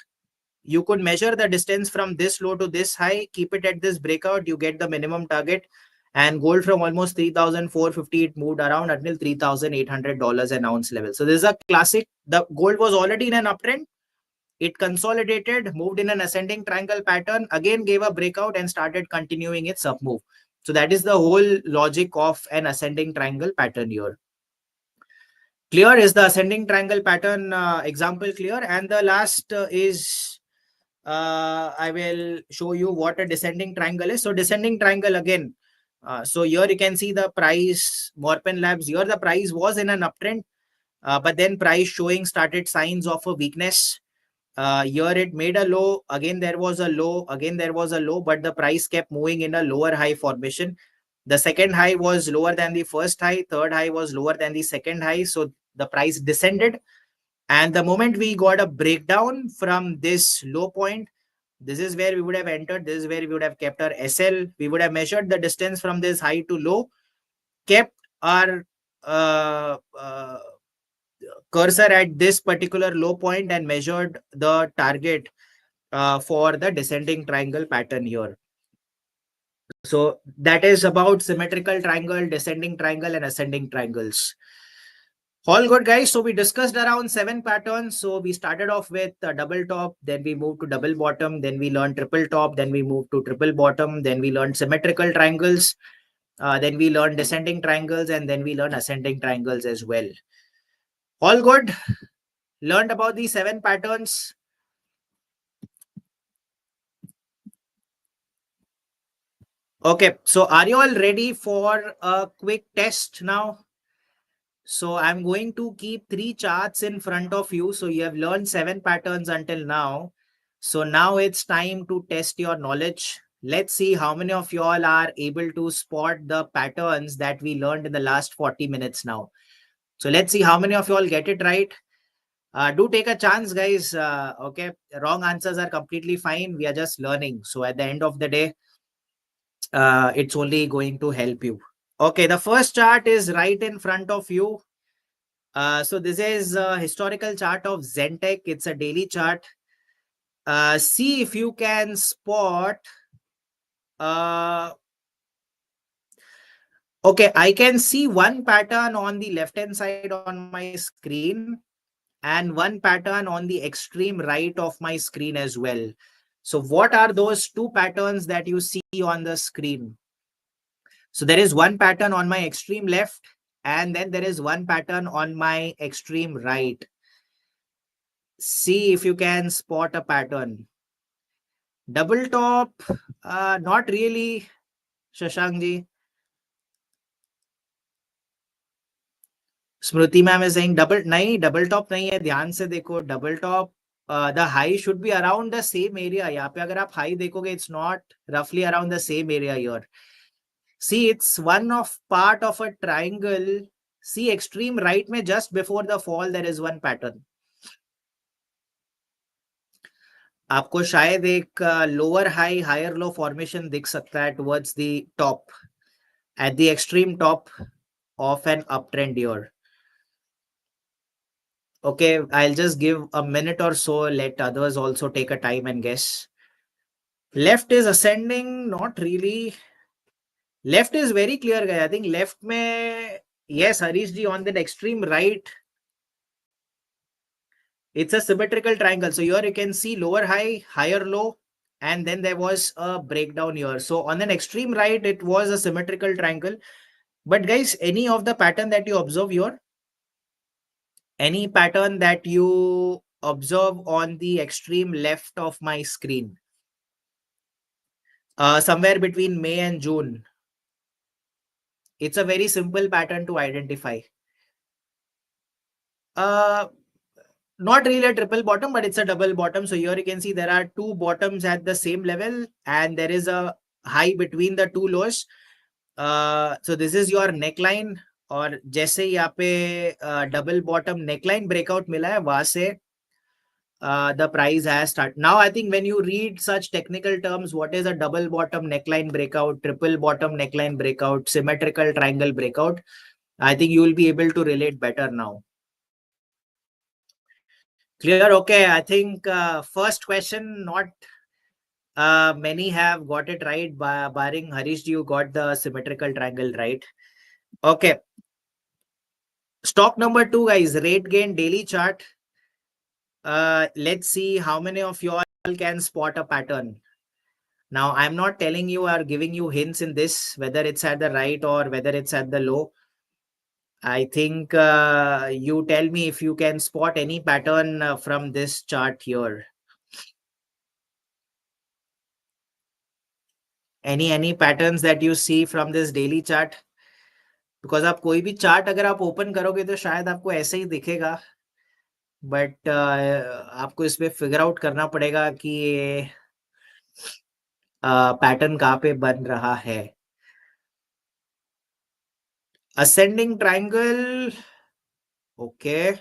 you could measure the distance from this low to this high, keep it at this breakout, you get the minimum target. And gold from almost 3,450, it moved around until $3,800 an ounce level. So this is a classic. The gold was already in an uptrend. It consolidated, moved in an ascending triangle pattern, again gave a breakout and started continuing its up move. So that is the whole logic of an ascending triangle pattern here. Clear? Is the ascending triangle pattern example clear? And the last is I will show you what a descending triangle is. So descending triangle again. So here you can see the price, Morpen Labs. Here the price was in an uptrend, but then price showing started signs of a weakness. Here it made a low, again there was a low, again there was a low, but the price kept moving in a lower high formation. The second high was lower than the first high, third high was lower than the second high, so the price descended. And the moment we got a breakdown from this low point, this is where we would have entered, this is where we would have kept our SL, we would have measured the distance from this high to low, kept our cursor at this particular low point and measured the target for the descending triangle pattern here. So that is about symmetrical triangle, descending triangle, and ascending triangles. All good, guys. So we discussed around 7 patterns. So we started off with a double top, then we moved to double bottom, then we learned triple top, then we moved to triple bottom, then we learned symmetrical triangles, then we learned descending triangles, and then we learned ascending triangles as well. All good. Learned about these 7 patterns. Okay, so are you all ready for a quick test now? So I'm going to keep 3 charts in front of you. So you have learned 7 patterns until now. So now it's time to test your knowledge. Let's see how many of you all are able to spot the patterns that we learned in the last 40 minutes now. So let's see how many of you all get it right. Do take a chance, guys. Okay, wrong answers are completely fine. We are just learning. So at the end of the day, it's only going to help you. Okay, the first chart is right in front of you. So this is a historical chart of Zentech. It's a daily chart. See if you can spot. Okay, I can see one pattern on the left hand side on my screen and one pattern on the extreme right of my screen as well. So what are those 2 patterns that you see on the screen? So there is one pattern on my extreme left, and then there is one pattern on my extreme right. See if you can spot a pattern. Double top, not really, Shashank ji. Smriti ma'am is saying double top nahi hai, ध्यान से देखो, double top, the high should be around the same area. यहाँ पे अगर आप high देखोगे, it's not roughly around the same area here. See, it's one of part of a triangle. See, extreme right में just before the fall there is one pattern. आपको शायद एक lower high higher low formation दिख सकता है towards the top, at the extreme top of an uptrend here. Okay, I'll just give a minute or so, let others also take a time and guess. Left is ascending, not really. Left is very clear, guy. I think left mein, yes, Harish ji, on that extreme right. It's a symmetrical triangle. So here you can see lower high, higher low, and then there was a breakdown here. So on an extreme right, it was a symmetrical triangle. But guys, any of the pattern that you observe here, any pattern that you observe on the extreme left of my screen, somewhere between May and June, it's a very simple pattern to identify. Uh, Not really a triple bottom, but it's a double bottom. So here you can see there are two bottoms at the same level and there is a high between the two lows. So this is your neckline, और जैसे यहाँ पे double bottom neckline breakout मिला है वहां से the price has started. Now I think when you read such technical terms, what is a double bottom neckline breakout, triple bottom neckline breakout, symmetrical triangle breakout, I think you will be able to relate better now. Clear? Okay. I think first question, not many have got it right, barring Harish, you got the symmetrical triangle right. Okay. Stock number 2, guys, rate gain daily chart. Let's see how many of you all can spot a pattern. Now, I'm not telling you or giving you hints in this, whether it's at the right or whether it's at the low. I think you tell me if you can spot any pattern from this chart here. Any patterns that you see from this daily chart? Because आप कोई भी chart अगर आप open करोगे तो शायद आपको ऐसे ही दिखेगा, बट आपको इसमें फिगर आउट करना पड़ेगा कि ये पैटर्न कहाँ पे बन रहा है. Ascending triangle, okay.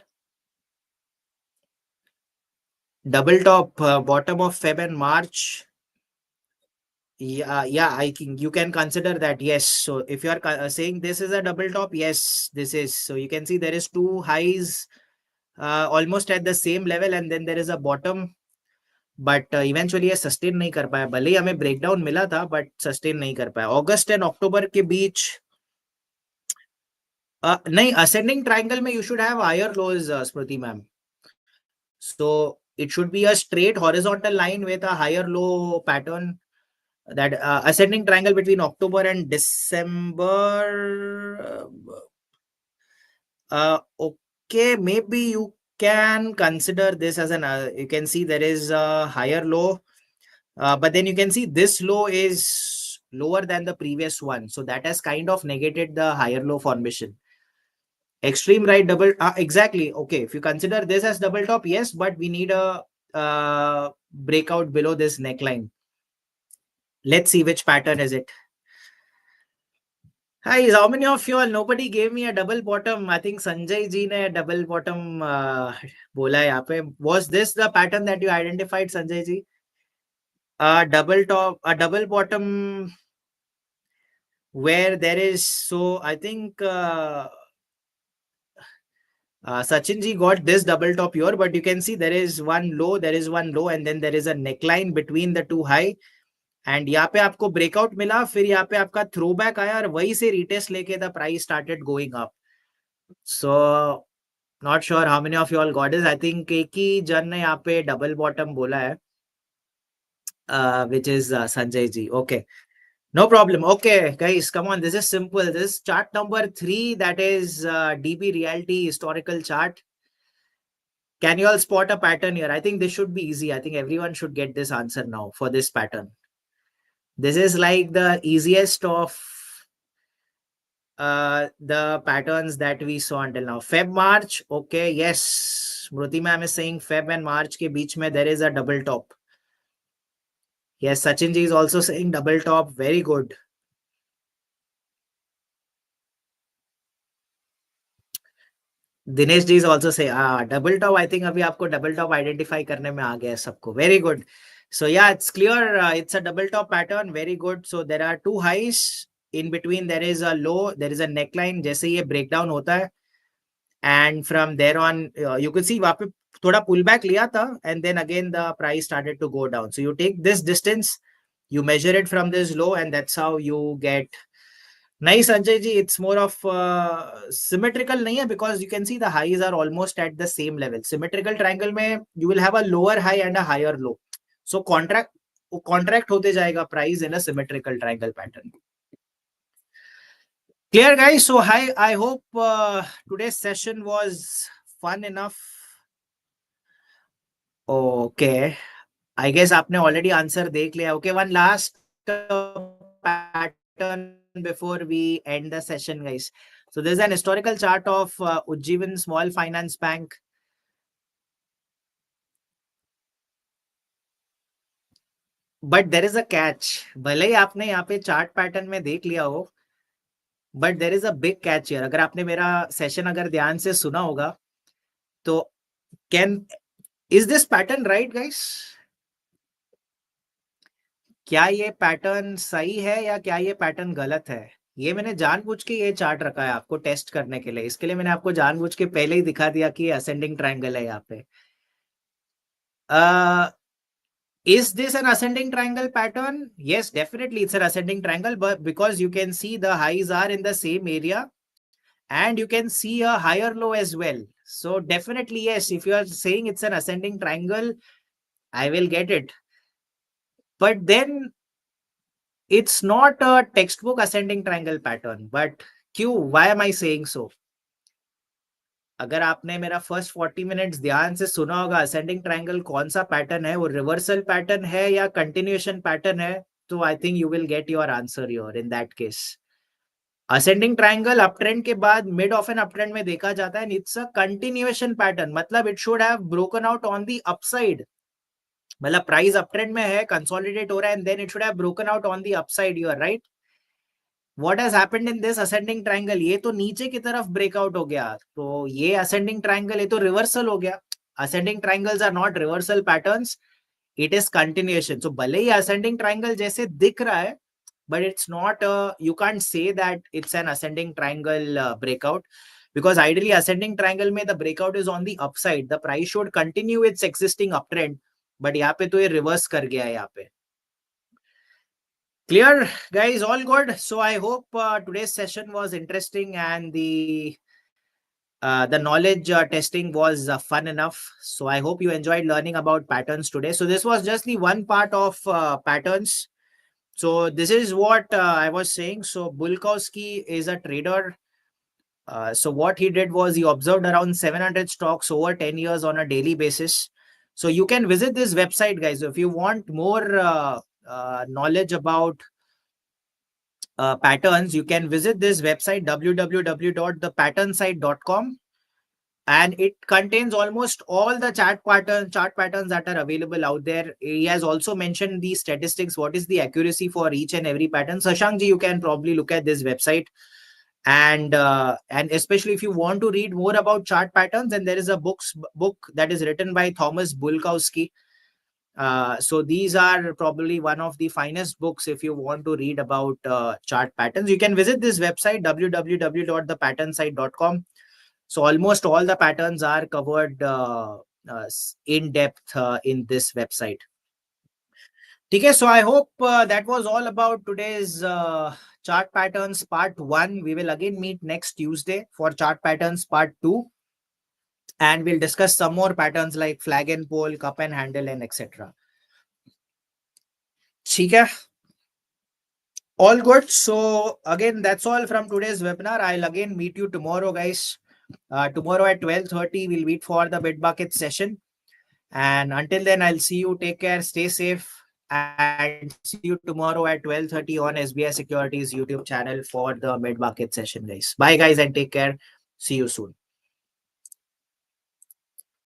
Double top, bottom of Feb and March. Yeah, I think you can consider that. Yes. So if you are saying this is a double top, yes, this is. So you can see there is two highs almost at the same level and then there is a bottom. But eventually ये sustain नहीं कर पाया, भले ही हमें breakdown मिला था but sustain नहीं कर पाया. अगस्त एंड अक्टूबर के बीच नहीं, असेंडिंग ट्रायंगल में you should have higher lows, Smriti ma'am. So it should be a straight horizontal line with a higher low pattern. That ascending triangle between October and December. Okay, maybe you can consider this as an you can see there is a higher low, but then you can see this low is lower than the previous one, so that has kind of negated the higher low formation. Extreme right double, exactly. Okay, if you consider this as double top, yes, but we need a breakout below this neckline. Let's see which pattern is it. Hi, how many of you all? Nobody gave me a double bottom. I think Sanjay ji ne double bottom bola hai yahan pe. Was this the pattern that you identified, Sanjay ji? Double top, a double bottom where there is, so I think Sachin ji got this double top here, but you can see there is one low, and then there is a neckline between the two high. And यहाँ पे आपको breakout मिला, फिर यहाँ पे आपका throw back आया और वही से रिटेस्ट लेके the price started going up. So not sure how many of you all got this. I think एक ही जन ने यहाँ पे डबल बॉटम बोला है, which is Sanjay ji. Okay, no problem. Okay, guys, come on. This is simple. This is chart number 3. That is DB Realty historical chart. Can you all spot a pattern here? I think this should be easy. I think everyone should get this answer now for this pattern. This is like the easiest of the patterns that we saw until now. Feb, March. Okay, yes. Smriti ma'am is saying Feb and March ke beech mein there is a double top. Yes, Sachin ji is also saying double top. Very good. Dinesh ji is also saying double top. I think abhi aapko double top identify karne mein aa gaya sabko. Very good. So yeah, it's clear. It's a double top pattern. Very good. So there are two highs. In between there is a low. There is a neckline. जैसे ये breakdown होता है. And from there on, you can see वहाँ पे थोड़ा pullback लिया था. And then again the price started to go down. So you take this distance, you measure it from this low, and that's how you get नहीं Sanjay ji, it's more of symmetrical नहीं है, because you can see the highs are almost at the same level. Symmetrical triangle में you will have a lower high and a higher low. So contract होते जाएगा price in a symmetrical triangle pattern. Clear guys? So I hope today's session was fun enough. Okay, I guess आपने already answer देख लिया. Okay, one last pattern before we end the session, guys. So there's an historical chart of Ujjivan Small Finance Bank. But there is a catch. भले ही आपने यहाँ पे chart pattern में देख लिया हो, but there is a big catch here. अगर आपने मेरा सेशन अगर ध्यान से सुना होगा तो can is this pattern right guys? क्या ये पैटर्न सही है या क्या ये पैटर्न गलत है? ये मैंने जानबूझ के ये चार्ट रखा है आपको टेस्ट करने के लिए. इसके लिए मैंने आपको जानबूझ के पहले ही दिखा दिया कि असेंडिंग ट्रायंगल है यहाँ पे. Is this an ascending triangle pattern? Yes, definitely it's an ascending triangle, but because you can see the highs are in the same area and you can see a higher low as well. So definitely yes, if you are saying it's an ascending triangle, I will get it. But then it's not a textbook ascending triangle pattern. But Q, why am I saying so? अगर आपने मेरा first 40 minutes ध्यान से सुना होगा, ascending triangle कौन सा pattern है, वो रिवर्सल पैटर्न है या कंटिन्यूएशन पैटर्न है, तो I think you will get your answer your in that case. Ascending triangle up trend के बाद mid of an up trend में देखा जाता है. इट्स अ कंटिन्यूएशन पैटर्न, मतलब it should have broken out on the upside. मतलब price up trend में है, कंसोलिडेट हो रहा है, and then it should have broken out on the upside. You are right. What has happened in this ascending triangle? ये तो नीचे की तरफ ब्रेकआउट हो गया, तो ये ascending triangle, ये तो रिवर्सल हो गया. Ascending triangles are not reversal patterns, it is continuation. So भले ही ascending triangle जैसे दिख रहा है, but it's not you can't say that it's an ascending triangle breakout, because ideally ascending triangle में the breakout is on the upside. The price should continue its existing uptrend, but यहाँ पे तो ये reverse कर गया है यहाँ पे. Clear guys, all good. So I hope today's session was interesting and the knowledge testing was fun enough. So I hope you enjoyed learning about patterns today. So this was just the one part of patterns. So this is what I was saying. So Bulkowski is a trader. So what he did was he observed around 700 stocks over 10 years on a daily basis. So you can visit this website, guys. If you want more knowledge about patterns, you can visit this website www.thepatternSite.com, and it contains almost all the chart patterns that are available out there. He has also mentioned the statistics, what is the accuracy for each and every pattern. Shashank ji, you can probably look at this website, and especially if you want to read more about chart patterns, then there is a book that is written by Thomas Bulkowski. So these are probably one of the finest books if you want to read about chart patterns. You can visit this website www.thepatternSite.com. So almost all the patterns are covered in depth in this website. Okay, so I hope that was all about today's chart patterns part 1. We will again meet next Tuesday for chart patterns part 2. And we'll discuss some more patterns like flag and pole, cup and handle, and etc. Okay. All good. So again, that's all from today's webinar. I'll again meet you tomorrow, guys. Tomorrow at 12:30, we'll meet for the mid market session. And until then, I'll see you. Take care. Stay safe. And see you tomorrow at 12:30 on SBI Securities YouTube channel for the mid market session, guys. Bye, guys, and take care. See you soon.